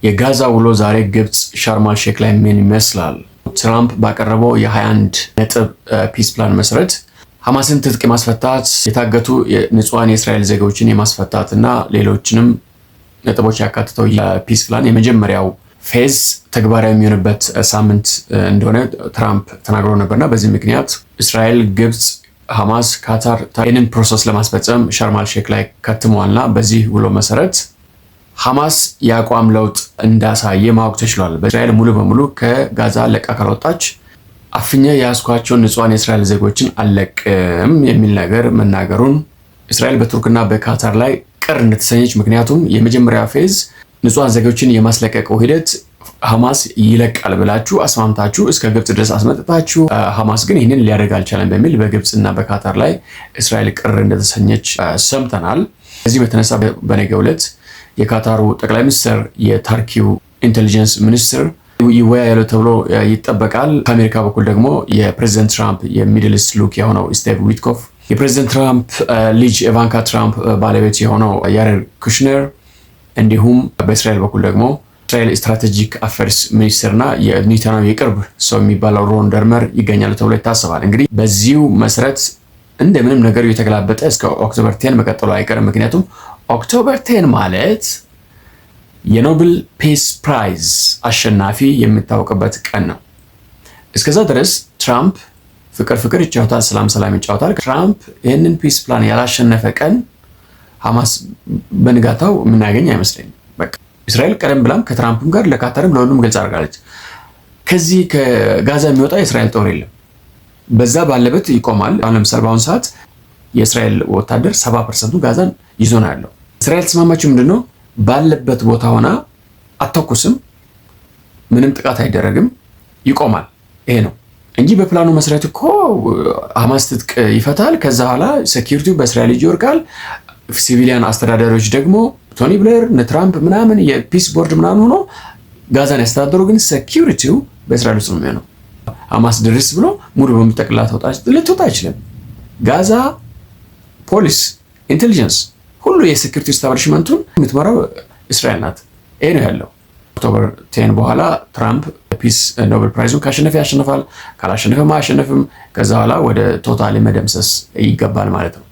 የጋዛ ውሎ ዛሬ ግብጽ ሻርም አል-ሼክ ላይ ምን ይመስላል? ትራምፕ ባቀረበው የ21 ነጥብ ፒስ ፕላን መሰረት ሐማስን ትጥቅ ማስፈታት፣ የታገቱ ንጹሃን የእስራኤል ዜጎችን የማስፈታት እና ሌሎችንም ነጥቦች ያካትተው የፒስ ፕላን የመጀመሪያው ፌዝ ተግባራዊ የሚሆንበት ሳምንት እንደሆነ ትራምፕ ተናግሮ ነበርና በዚህ ምክንያት እስራኤል፣ ግብጽ፣ ሐማስ፣ ካታር ይህንን ፕሮሰስ ለማስፈጸም ሻርም አል-ሼክ ላይ ከትመዋልና በዚህ ውሎ መሰረት ሐማስ የአቋም ለውጥ እንዳሳየ ማወቅ ተችሏል። በእስራኤል ሙሉ በሙሉ ከጋዛ ለቃ ካልወጣች አፍኜ የያዝኳቸውን ንጹሃን የእስራኤል ዜጎችን አልለቅም የሚል ነገር መናገሩን እስራኤል በቱርክና በካታር ላይ ቅር እንደተሰኘች፣ ምክንያቱም የመጀመሪያ ፌዝ ንጹሃን ዜጎችን የማስለቀቀው ሂደት ሐማስ ይለቃል ብላችሁ አስማምታችሁ እስከ ግብጽ ድረስ አስመጥታችሁ ሐማስ ግን ይህንን ሊያደርግ አልቻለም በሚል በግብጽና በካታር ላይ እስራኤል ቅር እንደተሰኘች ሰምተናል። ከዚህ በተነሳ በነገው ዕለት የካታሩ ጠቅላይ ሚኒስትር የታርኪው ኢንቴሊጀንስ ሚኒስትር ይወያያሉ ተብሎ ይጠበቃል። ከአሜሪካ በኩል ደግሞ የፕሬዚደንት ትራምፕ የሚድል ኢስት ሉክ የሆነው ስቲቭ ዊትኮፍ፣ የፕሬዚደንት ትራምፕ ልጅ ኢቫንካ ትራምፕ ባለቤት የሆነው ያሬድ ኩሽነር እንዲሁም በእስራኤል በኩል ደግሞ እስራኤል ስትራቴጂክ አፌርስ ሚኒስትርና የኔታንያሁ የቅርብ ሰው የሚባለው ሮን ደርመር ይገኛሉ ተብሎ ይታሰባል። እንግዲህ በዚሁ መሰረት እንደምንም ነገሩ የተገላበጠ እስከ ኦክቶበር 10 መቀጠሉ አይቀርም። ምክንያቱም ኦክቶበር 10 ማለት የኖብል ፒስ ፕራይዝ አሸናፊ የሚታወቅበት ቀን ነው። እስከዛ ድረስ ትራምፕ ፍቅር ይጫወታል፣ ሰላም ይጫወታል። ትራምፕ ይህንን ፒስ ፕላን ያላሸነፈ ቀን ሐማስ በንጋታው የምናገኝ አይመስለኝም። በቃ እስራኤል ቀደም ብላም ከትራምፕም ጋር ለካታርም ለሁሉም ግልጽ አድርጋለች። ከዚህ ከጋዛ የሚወጣ የእስራኤል ጦር የለም፣ በዛ ባለበት ይቆማል። አሁን ለምሳሌ በአሁኑ ሰዓት የእስራኤል ወታደር 70% ጋዛን ይዞ ነው ያለው። እስራኤል ተስማማችው ምንድነው? ባለበት ቦታ ሆና አተኩስም፣ ምንም ጥቃት አይደረግም፣ ይቆማል። ይሄ ነው እንጂ በፕላኑ መሰረት እኮ ሐማስ ትጥቅ ይፈታል። ከዛ በኋላ ሴኩሪቲው በእስራኤል እጅ ይወርቃል። ሲቪሊያን አስተዳዳሪዎች ደግሞ ቶኒ ብሌር፣ ትራምፕ ምናምን የፒስ ቦርድ ምናምን ሆኖ ጋዛን ያስተዳደሩ፣ ግን ሴኩሪቲው በእስራኤል ውስጥ ነው የሚሆነው። ሐማስ ድርስ ብሎ ሙሉ በሙሉ ጠቅላላ ልትወጣ አይችልም። ጋዛ ፖሊስ፣ ኢንቴሊጀንስ ሁሉ የሴኩሪቲ ስታብሊሽመንቱን የምትመራው እስራኤል ናት። ይሄ ነው ያለው። ኦክቶበር 10 በኋላ ትራምፕ ፒስ ኖቤል ፕራይዙን ካሸነፈ ያሸንፋል፣ ካላሸነፈ አያሸንፍም። ከዛ በኋላ ወደ ቶታሊ መደምሰስ ይገባል ማለት ነው።